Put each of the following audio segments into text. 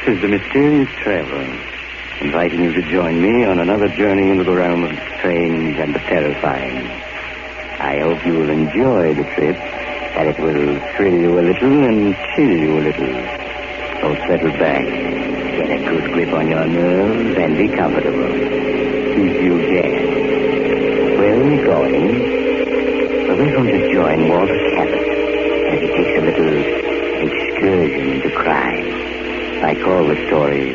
is the mysterious traveler, inviting you to join me on another journey into the realm of the strange and the terrifying. I hope you will enjoy the trip, that it will thrill you a little and chill you a little. So settle back, get a good grip on your nerves, and be comfortable. If you can. Where are we going? Well, we're going to join Walter Cabot as he takes a little excursion into crime. I call the story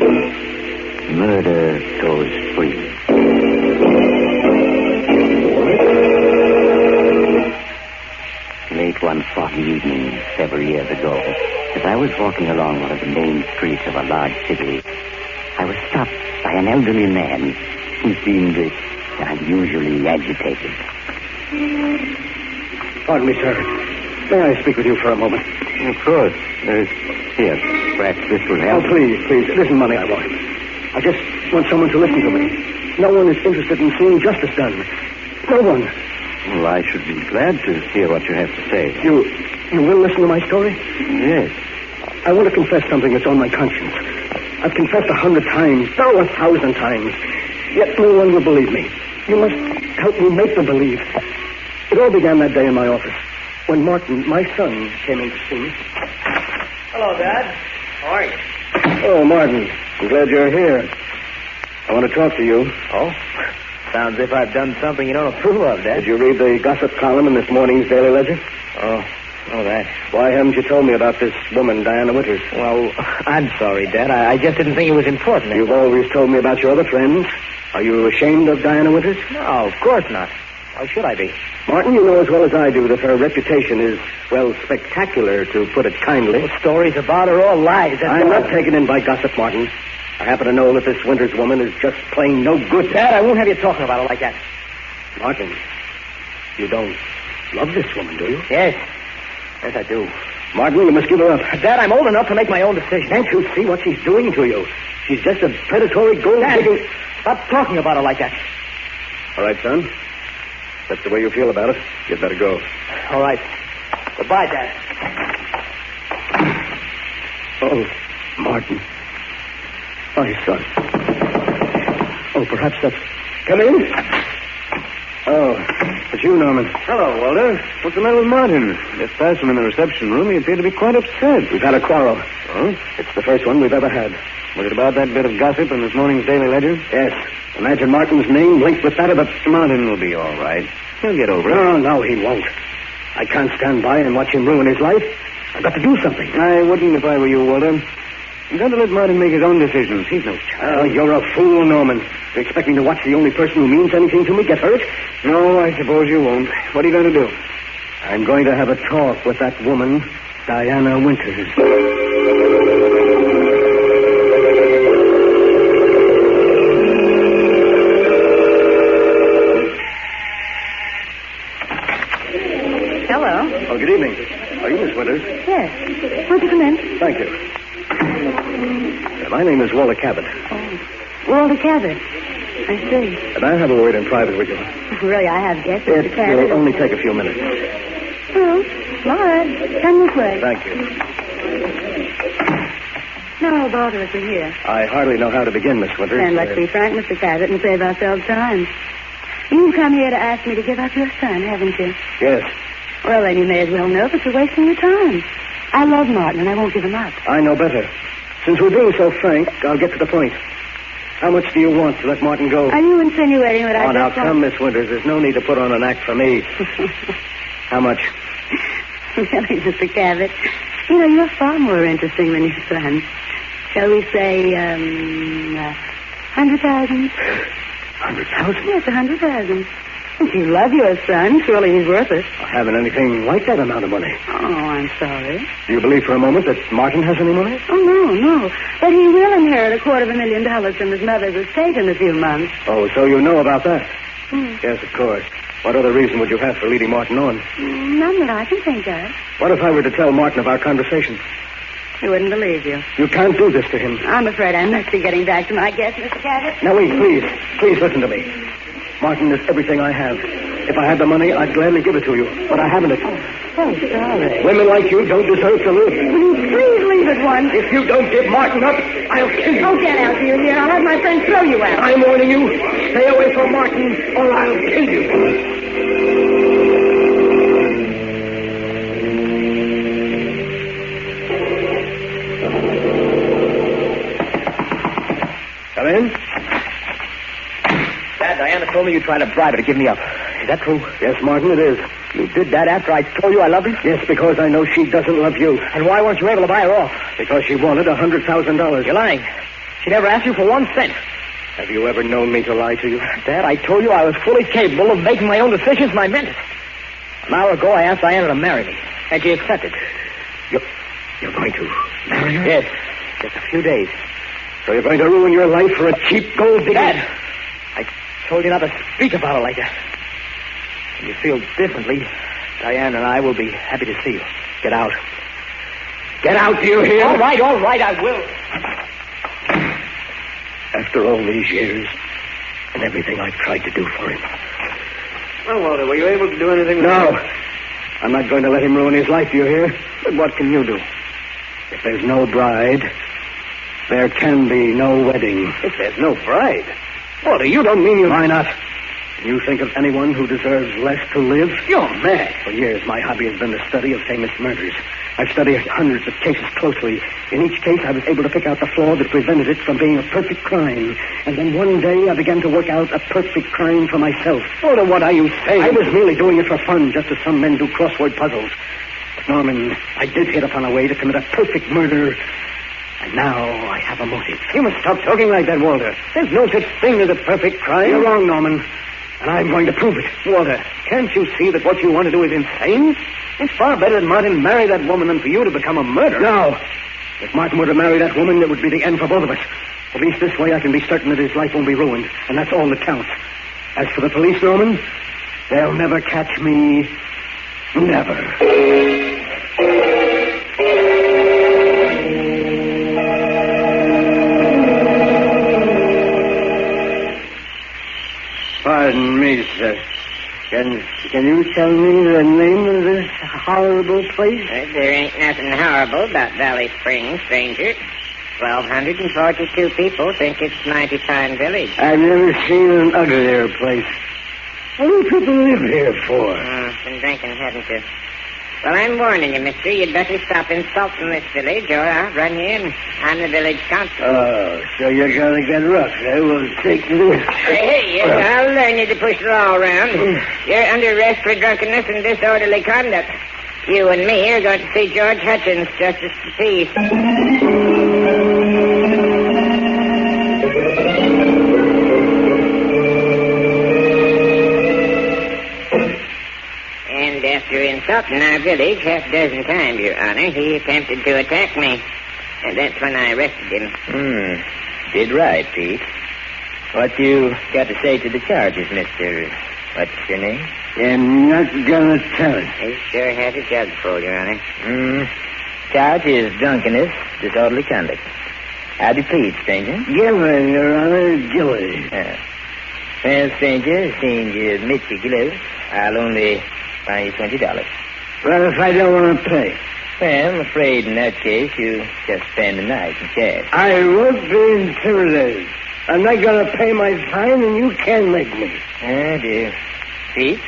Murder Goes Free. Late one foggy evening several years ago, as I was walking along one of the main streets of a large city, I was stopped by an elderly man who seemed unusually agitated. Pardon me, sir. May I speak with you for a moment? Of course. Here, perhaps this will help. Oh, please. It isn't money I want. I just want someone to listen to me. No one is interested in seeing justice done. No one. Well, I should be glad to hear what you have to say. You will listen to my story? Yes. I want to confess something that's on my conscience. I've confessed 100 times, 1,000 times. Yet no one will believe me. You must help me make them believe. It all began that day in my office when Martin, my son, came in to see me. Hello, Dad. How are you? Oh, Martin. I'm glad you're here. I want to talk to you. Oh? Sounds as if I've done something you don't approve of, Dad. Did you read the gossip column in this morning's Daily Ledger? Oh, that. Why haven't you told me about this woman, Diana Winters? Well, I'm sorry, Dad. I just didn't think it was important. You've always told me about your other friends. Are you ashamed of Diana Winters? No, of course not. Why should I be? Martin, you know as well as I do that her reputation is, well, spectacular, to put it kindly. Those stories about her all lies. I'm not taken in by gossip, Martin. I happen to know that this Winters woman is just plain no good. Dad, I won't have you talking about her like that. Martin, you don't love this woman, do you? Yes, I do. Martin, you must give her up. Dad, I'm old enough to make my own decision. Can't you see what she's doing to you? She's just a predatory gold-digging... Dad, stop talking about her like that. All right, son. If that's the way you feel about it, you'd better go. All right. Goodbye, Dad. Oh, Martin. My son. Oh, perhaps that's... Come in. Oh, it's you, Norman. Hello, Walter. What's the matter with Martin? Just past him in the reception room. He appeared to be quite upset. We've had a quarrel. Oh? It's the first one we've ever had. Was it about that bit of gossip in this morning's Daily Ledger? Yes. Imagine Martin's name linked with that of a... Martin will be all right. He'll get over it. No, he won't. I can't stand by and watch him ruin his life. I've got to do something. I wouldn't if I were you, Walter. You've got to let Martin make his own decisions. He's no child. Oh, you're a fool, Norman. You're expecting to watch the only person who means anything to me get hurt? No, I suppose you won't. What are you going to do? I'm going to have a talk with that woman, Diana Winters. Hello. Oh, good evening. Are you Miss Winters? Yes. Won't you come in? Thank you. My name is Walter Cabot. Oh, Walter Cabot. I see. And I have a word in private with you. Really, I have guessed, It Mr. Cabot. will only take a few minutes. Oh, all right. Come this way. Thank you. No, bother us, we're here. I hardly know how to begin, Miss Winters. And let's be frank, Mr. Cabot, and save ourselves time. You've come here to ask me to give up your son, haven't you? Yes. Well, then you may as well know that you're wasting your time. I love Martin, and I won't give him up. I know better. Since we're being so frank, I'll get to the point. How much do you want to let Martin go? Are you insinuating that I Oh, now, just want... come, Miss Winters. There's no need to put on an act for me. How much? Really, Mr. Cabot, you know, you're far more interesting than your son. Shall we say, 100,000? 100,000? Yes, 100,000. If you love your son, surely he's worth it. I haven't anything like that amount of money. Oh, I'm sorry. Do you believe for a moment that Martin has any money? Oh, no. But he will inherit $250,000 from his mother's estate in a few months. Oh, so you know about that? Hmm. Yes, of course. What other reason would you have for leading Martin on? None that I can think of. What if I were to tell Martin of our conversation? He wouldn't believe you. You can't do this to him. I'm afraid I must be getting back to my guest, Mr. Cabot. Now, wait, please. Please listen to me. Martin is everything I have. If I had the money, I'd gladly give it to you. But I haven't it. Oh, sorry. Women like you don't deserve to live. Will you please leave favored one. If you don't give Martin up, I'll kill you. Oh, get out, do you hear? I'll have my friend throw you out. I'm warning you. Stay away from Martin, or I'll kill you. Come in. Dad, Diana told me you tried to bribe her to give me up. Is that true? Yes, Martin, it is. You did that after I told you I loved her? Yes, because I know she doesn't love you. And why weren't you able to buy her off? Because she wanted $100,000. You're lying. She never asked you for 1 cent. Have you ever known me to lie to you? Dad, I told you I was fully capable of making my own decisions, and I meant it. An hour ago, I asked Diana to marry me, and she accepted. You're going to marry her? Yes, just a few days. So you're going to ruin your life for a cheap gold digger? Dad, I told you not to speak about her like that. When you feel differently, Diana and I will be happy to see you. Get out. Get out, do you hear? All right, I will. After all these years, and everything I've tried to do for him. Well, Walter, were you able to do anything? No. I'm not going to let him ruin his life, do you hear? But what can you do? If there's no bride, there can be no wedding. If there's no bride? Walter, you don't mean you... Why not? Can you think of anyone who deserves less to live? You're mad. For years, my hobby has been the study of famous murders. I've studied hundreds of cases closely. In each case, I was able to pick out the flaw that prevented it from being a perfect crime. And then one day, I began to work out a perfect crime for myself. Walter, what are you saying? I was merely doing it for fun, just as some men do crossword puzzles. But, Norman, I did hit upon a way to commit a perfect murder. And now I have a motive. You must stop talking like that, Walter. There's no such thing as a perfect crime. You're wrong, Norman. And I'm going to prove it. Walter, can't you see that what you want to do is insane? It's far better that Martin marry that woman than for you to become a murderer. No. If Martin were to marry that woman, it would be the end for both of us. At least this way I can be certain that his life won't be ruined. And that's all that counts. As for the police, Norman, they'll never catch me. Never. Pardon me, sir. Can you tell me the name of this horrible place? There ain't nothing horrible about Valley Springs, stranger. 1,242 people think it's mighty fine village. I've never seen an uglier place. What do people live here for? Been drinking, haven't you? Well, I'm warning you, mister. You'd better stop insulting this village, or I'll run you in. I'm the village council. Oh, so you're going to get rough, eh? Well, take this. Hey, I'll learn you to push the law around. You're under arrest for drunkenness and disorderly conduct. You and me are going to see George Hutchins, Justice of the Peace. And after insulting our village half a dozen times, Your Honor, he attempted to attack me. And that's when I arrested him. Did right, Pete. What you got to say to the charges, mister? What's your name? I'm not going to tell it. He sure has a jug full, Your Honor. Charge is drunkenness, disorderly conduct. I'll be pleased, stranger. Gilly, Your Honor, Gilly. Well, stranger, seeing you admit your guilt, I'll only fine you $20. Well, if I don't want to pay? Well, I'm afraid in that case you just spend the night in cash. I won't be intimidated. I'm not going to pay my fine, and you can't make me. Oh, dear. Pete,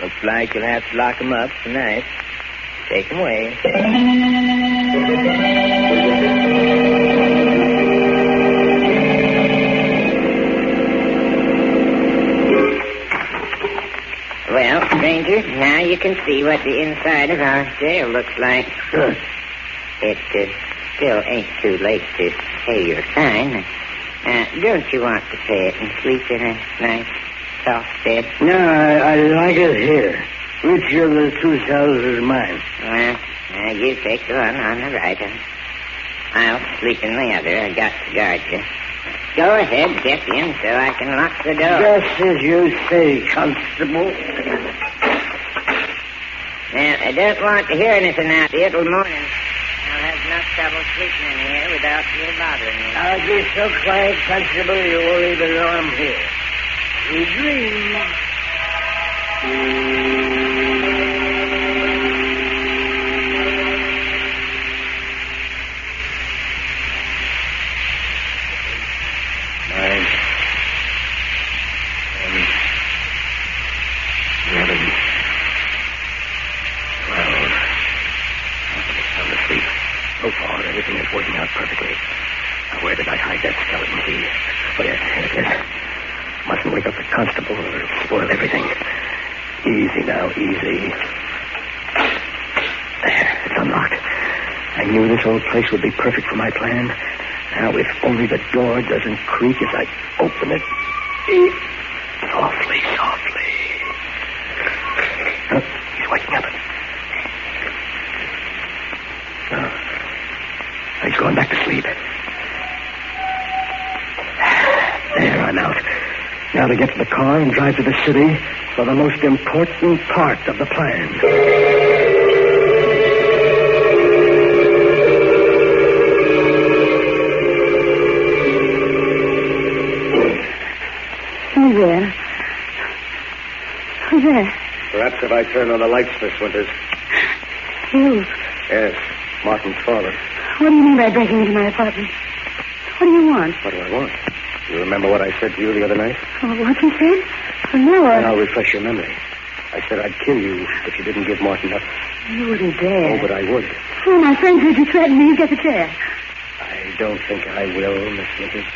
looks like you'll have to lock him up tonight. Take him away. Well, stranger, now you can see what the inside of our jail looks like. Good. It still ain't too late to pay your fine. Don't you want to pay it and sleep in a nice, soft bed? No, I like it here. Which of the two cells is mine? Well, you take the one on the right, and I'll sleep in the other. I got to guard you. Go ahead, get in so I can lock the door. Just as you say, Constable. Now, I don't want to hear anything out here till morning. I'll have enough trouble sleeping in here without you bothering me. I'll be so quiet, Constable, you won't even know I'm here. You dream. 11, 12. Sound asleep. So far, everything is working out perfectly. Now, where did I hide that skeleton key? Oh, yes, here it is. Mustn't wake up the constable or it'll spoil everything. Easy now, easy. There, it's unlocked. I knew this old place would be perfect for my plan. Now, if only the door doesn't creak as I open it. Softly, softly. Oh, he's waking up. Oh, he's going back to sleep. There, I'm out. Now to get to the car and drive to the city for the most important part of the plan. Who's there? Who's there? Perhaps if I turn on the lights, Miss Winters. You. Yes, Martin's father. What do you mean by breaking into my apartment? What do you want? What do I want? You remember what I said to you the other night? Oh, what you said? Oh, no, And I'll refresh your memory. I said I'd kill you if you didn't give Martin up. You wouldn't dare. Oh, but I would. Oh, my friend heard you threaten me. You get the chair. I don't think I will, Miss Winters.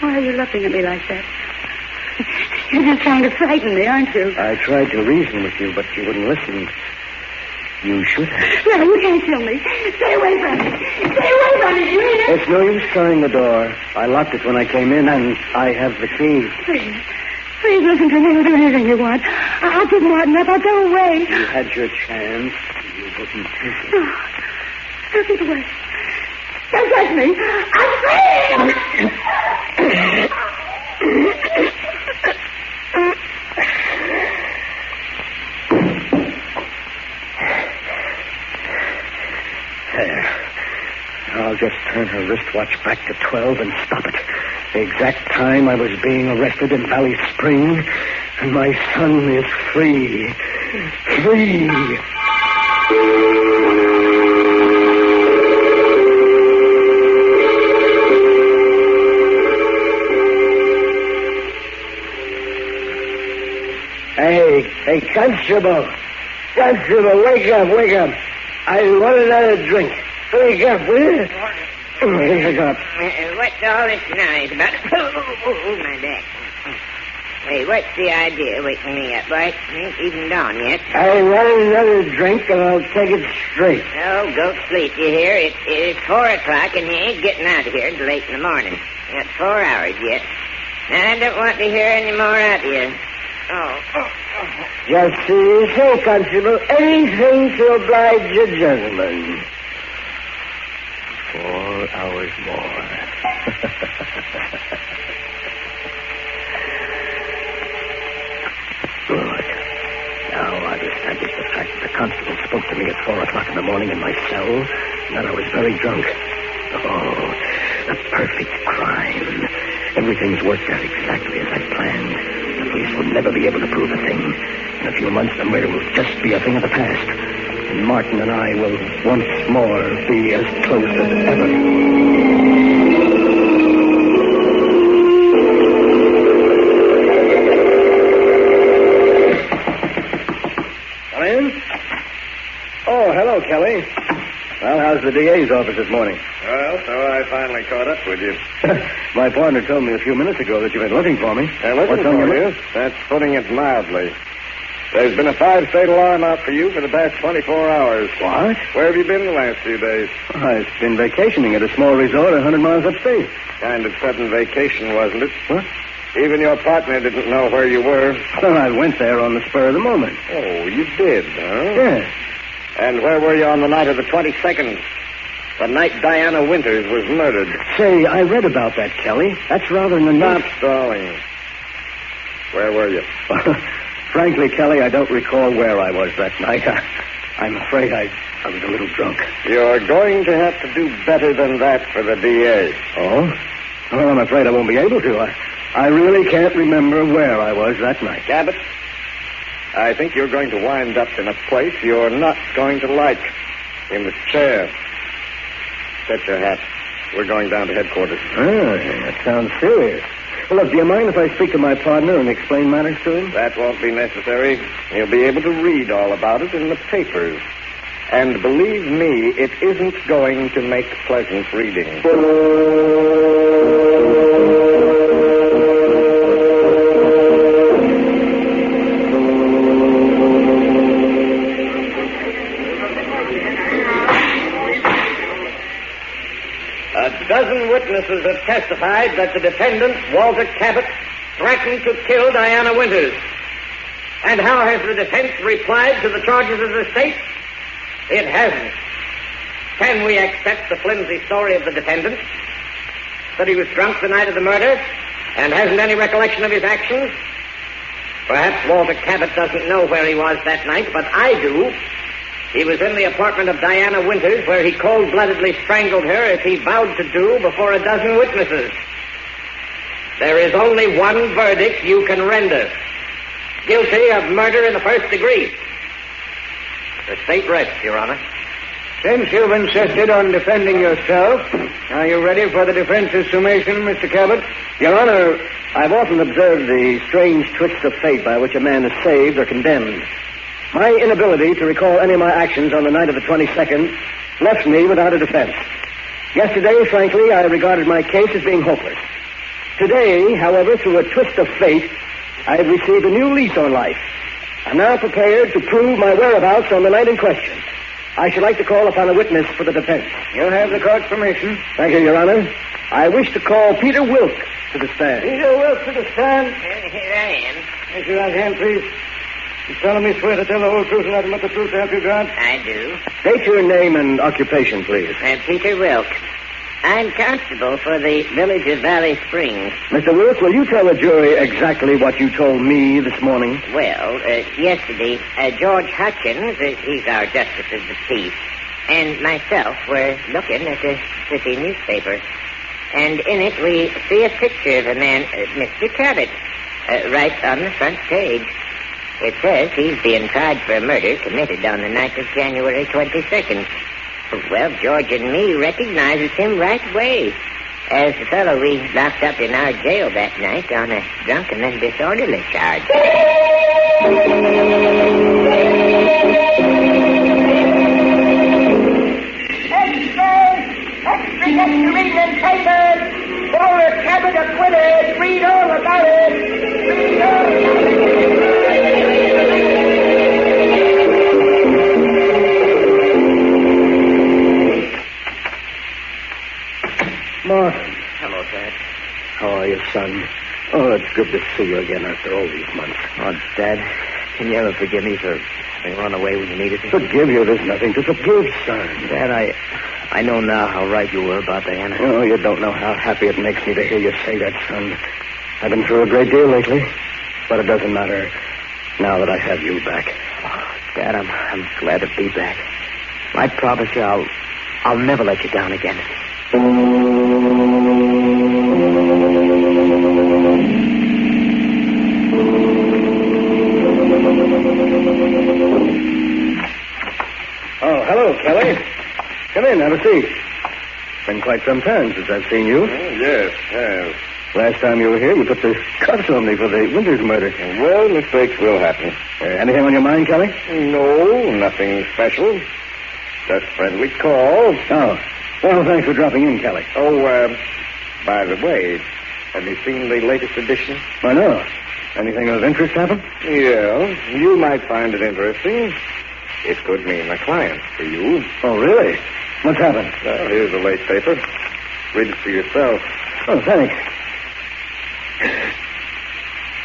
Why are you looking at me like that? You're just trying to frighten me, aren't you? I tried to reason with you, but you wouldn't listen. You should have. No, you can't kill me. Stay away from me. Stay away from me, do you hear? It's no use trying the door. I locked it when I came in, and I have the key. Please listen to me. I'll do anything you want. I'll give Martin up. I'll go away. You had your chance. You wouldn't take it. No. Don't get away. Don't touch me. I'm free. There. I'll just turn her wristwatch back to 12 and stop it. The exact time I was being arrested in Valley Spring, and my son is free. Free! Hey, Constable! Constable, wake up, wake up! I want another drink. Wake up, will you? Wake up. What's all this noise about? Oh, my back. Hey, what's the idea waking me up, boy? It ain't even dawn yet. I want another drink, and I'll take it straight. Oh, go to sleep, you hear? It's 4 o'clock, and you ain't getting out of here till late in the morning. You got 4 hours yet. Now, I don't want to hear any more out of you. Oh. Just so you say, Constable. Anything to oblige a gentleman. 4 hours more. Good. Now I've established the fact that the constable spoke to me at 4 o'clock in the morning in my cell, and that I was very drunk. Oh, a perfect crime. Everything's worked out exactly as I planned. The police will never be able to prove a thing. In a few months, the murder will just be a thing of the past. And Martin and I will once more be as close as ever. Come in. Oh, hello, Kelly. Well, how's the DA's office this morning? Well, so I finally caught up with you. My partner told me a few minutes ago that you've been looking for me. Looking What's on for your you? list? That's putting it mildly. There's been a 5-state alarm out for you for the past 24 hours. What? Where have you been the last few days? I've been vacationing at a small resort 100 miles upstate. Kind of sudden vacation, wasn't it? What? Even your partner didn't know where you were. Well, I went there on the spur of the moment. Oh, you did, huh? Yes. And where were you on the night of the 22nd? The night Diana Winters was murdered. Say, I read about that, Kelly. That's rather an Stop stalling. Where were you? Frankly, Kelly, I don't recall where I was that night. I'm afraid I was a little drunk. You're going to have to do better than that for the DA. Oh? Well, I'm afraid I won't be able to. I really can't remember where I was that night. Cabot, I think you're going to wind up in a place you're not going to like. In the chair. Set your hat. We're going down to headquarters. That sounds serious. Well, look, do you mind if I speak to my partner and explain matters to him? That won't be necessary. You'll be able to read all about it in the papers. And believe me, it isn't going to make pleasant reading. A dozen witnesses have testified that the defendant, Walter Cabot, threatened to kill Diana Winters. And how has the defense replied to the charges of the state? It hasn't. Can we accept the flimsy story of the defendant? That he was drunk the night of the murder and hasn't any recollection of his actions? Perhaps Walter Cabot doesn't know where he was that night, but I do. He was in the apartment of Diana Winters, where he cold-bloodedly strangled her as he vowed to do before a dozen witnesses. There is only one verdict you can render. Guilty of murder in the first degree. The state rests, Your Honor. Since you've insisted on defending yourself, are you ready for the defense's summation, Mr. Cabot? Your Honor, I've often observed the strange twists of fate by which a man is saved or condemned. My inability to recall any of my actions on the night of the 22nd left me without a defense. Yesterday, frankly, I regarded my case as being hopeless. Today, however, through a twist of fate, I have received a new lease on life. I'm now prepared to prove my whereabouts on the night in question. I should like to call upon a witness for the defense. You'll have the court's permission. Thank you, Your Honor. I wish to call Peter Wilk to the stand. Peter Wilk to the stand. Here I am. Raise your right hand, please. You solemnly swear to tell the whole truth and nothing but the truth, help you God? I do. State your name and occupation, please. Peter Wilk. I'm constable for the village of Valley Springs. Mr. Wilk, will you tell the jury exactly what you told me this morning? Well, yesterday, George Hutchins, he's our justice of the peace, and myself were looking at a city newspaper. And in it we see a picture of a man, Mr. Cabot, right on the front page. It says he's being tried for a murder committed on the night of January 22nd. Well, George and me recognizes him right away as the fellow we locked up in our jail that night on a drunken and disorderly charge. Extra reading in papers. Walter Cabot acquitted. Read all about it. Read all about it. Martin. Hello, Dad. How are you, son? Oh, it's good to see you again after all these months. Oh, Dad, can you ever forgive me for having run away when you needed me? Forgive you? There's nothing to forgive, son. Dad, I know now how right you were about Diana. Oh, you don't know how happy it makes me to hear you say that, son. I've been through a great deal lately, but it doesn't matter now that I have you back. Oh, Dad, I'm glad to be back. I promise you I'll never let you down again. Oh, hello, Kelly. Come in, have a seat. Been quite some time since I've seen you. Yes. Last time you were here, you put the cuffs on me for the Winters murder. Well, mistakes will happen. Anything on your mind, Kelly? No, nothing special. Just friendly call. Oh. Well, thanks for dropping in, Kelly. Oh, by the way, have you seen the latest edition? I know. Anything of interest happen? Yeah, you might find it interesting. It could mean a client for you. Oh, really? What's happened? Well, here's the late paper. Read it for yourself. Oh, thanks.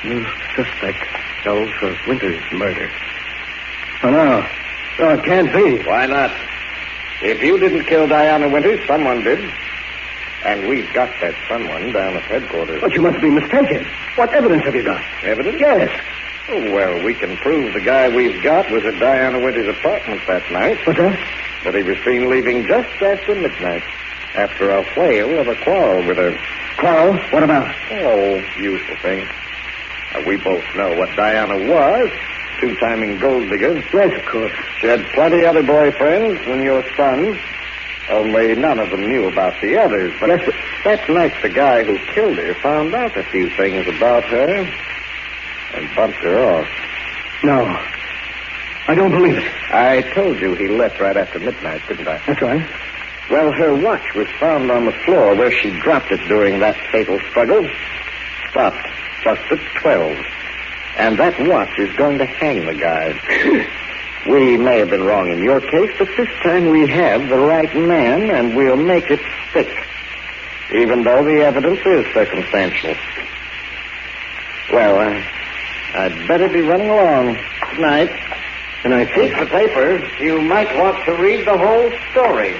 New suspect held for Winters' murder. Oh, no. Oh, it can't be. Why not? If you didn't kill Diana Winters, someone did. And we've got that someone down at headquarters. But you must be mistaken. What evidence have you got? Evidence? Yes. Oh, well, we can prove the guy we've got was at Diana Winters' apartment that night. What's that? But he was seen leaving just after midnight, after a whale of a quarrel with her. Quarrel? What about? Oh, usual thing. We both know what Diana was. Two-timing gold digger. Yes, of course. She had plenty other boyfriends than your son. Only none of them knew about the others. But Yes, but- that night, the guy who killed her found out a few things about her and bumped her off. No. I don't believe it. I told you he left right after midnight, didn't I? That's right. Well, her watch was found on the floor where she dropped it during that fatal struggle. Stopped just at 12. And that watch is going to hang the guy. We may have been wrong in your case, but this time we have the right man, and we'll make it stick. Even though the evidence is circumstantial. Well, I'd better be running along. Good night. And I Keep the paper. You might want to read the whole story.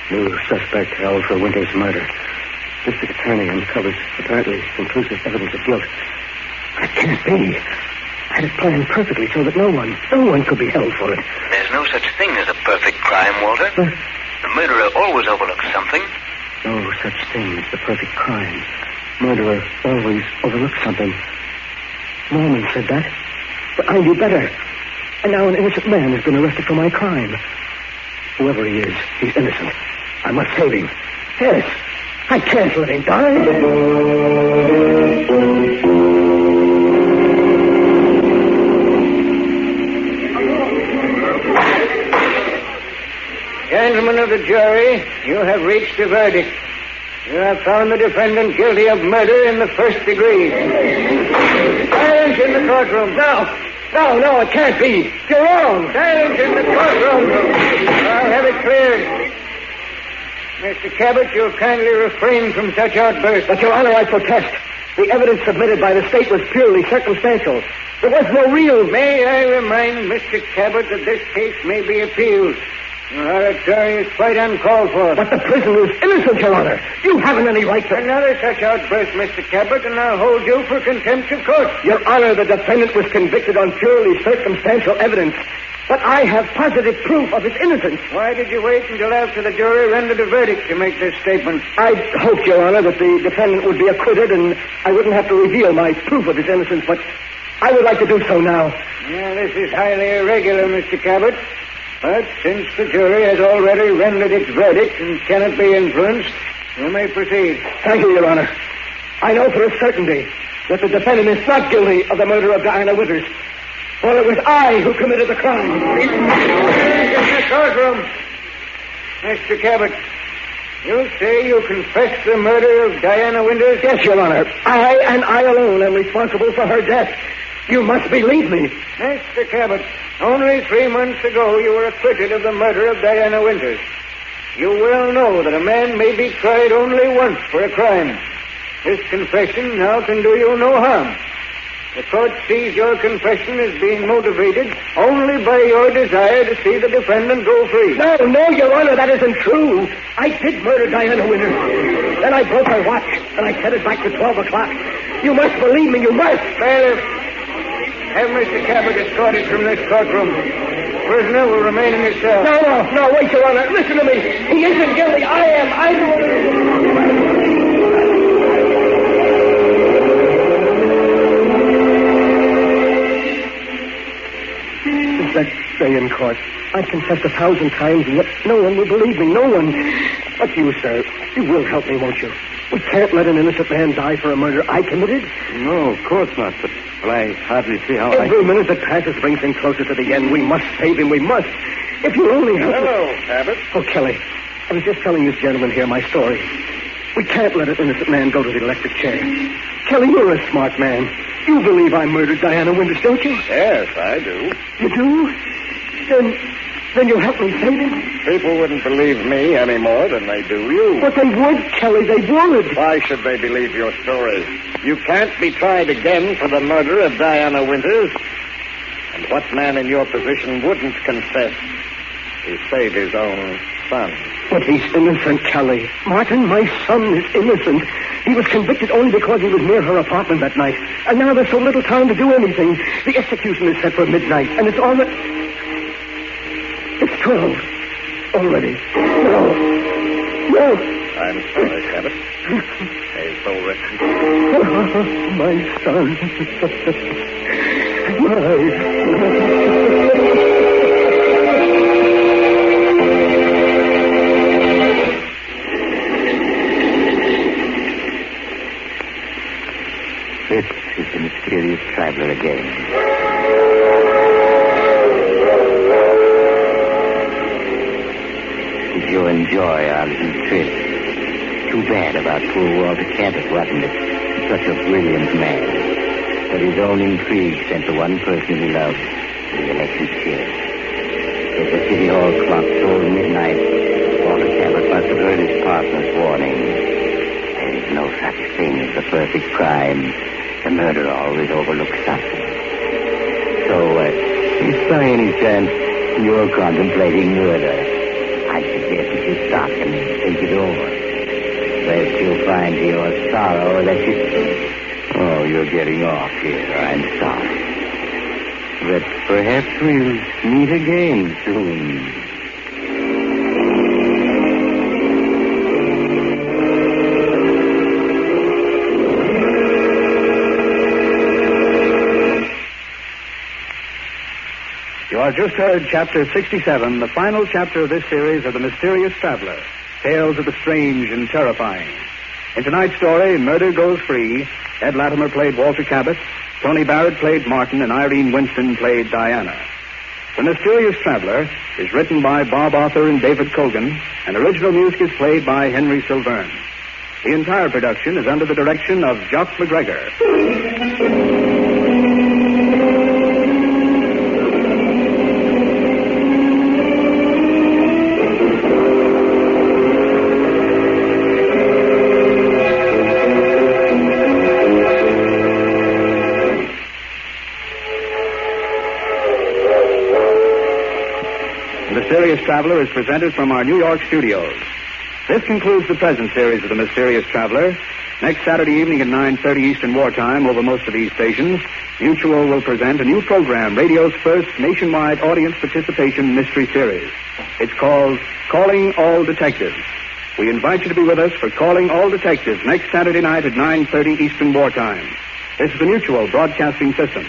New suspect held for Winter's murder. District Attorney uncovers apparently conclusive evidence of guilt. That can't be. I had it planned perfectly so that no one could be held for it. There's no such thing as a perfect crime, Walter. The murderer always overlooks something. No such thing as the perfect crime. Murderer always overlooks something. Norman said that. But I knew better. And now an innocent man has been arrested for my crime. Whoever he is, he's innocent. I must save him. Yes. I can't let him die. Gentlemen of the jury, you have reached a verdict. You have found the defendant guilty of murder in the first degree. Silence in the courtroom. No, it can't be. You're wrong. Silence in the courtroom. I'll have it cleared. Mr. Cabot, you'll kindly refrain from such outbursts. But, Your Honor, I protest. The evidence submitted by the state was purely circumstantial. There was no real... May I remind Mr. Cabot that this case may be appealed. Your oratory is quite uncalled for. But the prisoner is innocent, Your Honor. You haven't any right to... Another such outburst, Mr. Cabot, and I'll hold you for contempt of court. Your Honor, the defendant was convicted on purely circumstantial evidence. But I have positive proof of his innocence. Why did you wait until after the jury rendered a verdict to make this statement? I hoped, Your Honor, that the defendant would be acquitted and I wouldn't have to reveal my proof of his innocence, but I would like to do so now. Yeah, this is highly irregular, Mr. Cabot. But since the jury has already rendered its verdict and cannot be influenced, you may proceed. Thank you, Your Honor. I know for a certainty that the defendant is not guilty of the murder of Diana Winters, for it was I who committed the crime. In the courtroom. Mr. Cabot, you say you confessed the murder of Diana Winters? Yes, Your Honor. I and I alone am responsible for her death. You must believe me. Mr. Cabot, only 3 months ago you were acquitted of the murder of Diana Winters. You well know that a man may be tried only once for a crime. This confession now can do you no harm. The court sees your confession as being motivated only by your desire to see the defendant go free. No, Your Honor, that isn't true. I did murder Diana Winters. Then I broke her watch, and I set it back to 12 o'clock. You must believe me, you must. Bailiff, have Mr. Cabot escorted from this courtroom. Prisoner will remain in his cell. No, wait, Your Honor. Listen to me. He isn't guilty. I am. I'm the one. Since that day in court, I've confessed 1,000 times, and yet no one will believe me. No one. But you, sir, you will help me, won't you? We can't let an innocent man die for a murder I committed. No, of course not, but I hardly see how Every minute that passes brings him closer to the end. We must save him. We must. If you only help Hello, Cabot. Oh, Kelly, I was just telling this gentleman here my story. We can't let an innocent man go to the electric chair. Kelly, you're a smart man. You believe I murdered Diana Winters, don't you? Yes, I do. You do? Then you'll help me save him? People wouldn't believe me any more than they do you. But they would, Kelly, they would. Why should they believe your story? You can't be tried again for the murder of Diana Winters. And what man in your position wouldn't confess to save his own son? But he's innocent, Kelly. Martin, my son is innocent. He was convicted only because he was near her apartment that night. And now there's so little time to do anything. The execution is set for midnight, and it's already... It's 12 already. No. I'm sorry, Cabot. He's so wretched. Oh, my son. My son. enjoy our little trip. Too bad about poor Walter Cabot, wasn't it? Such a brilliant man. But his own intrigue sent the one person he loved to the electric chair. As the city hall clock tolled midnight, Walter Cabot must have heard his partner's warning. There is no such thing as the perfect crime. The murderer always overlooks something. So, if by any chance you're contemplating murder, I suggest that you stop and think it over. Perhaps you'll find to your sorrow that you... Oh, you're getting off here. I'm sorry. But perhaps we'll meet again soon. You have just heard Chapter 67, the final chapter of this series of The Mysterious Traveler, Tales of the Strange and Terrifying. In tonight's story, Murder Goes Free, Ed Latimer played Walter Cabot, Tony Barrett played Martin, and Irene Winston played Diana. The Mysterious Traveler is written by Bob Arthur and David Cogan, and original music is played by Henry Silverne. The entire production is under the direction of Jock McGregor. The Mysterious Traveler is presented from our New York studios. This concludes the present series of The Mysterious Traveler. Next Saturday evening at 9:30 Eastern Wartime over most of these stations, Mutual will present a new program, radio's first nationwide audience participation mystery series. It's called Calling All Detectives. We invite you to be with us for Calling All Detectives next Saturday night at 9:30 Eastern Wartime. This is the Mutual Broadcasting System.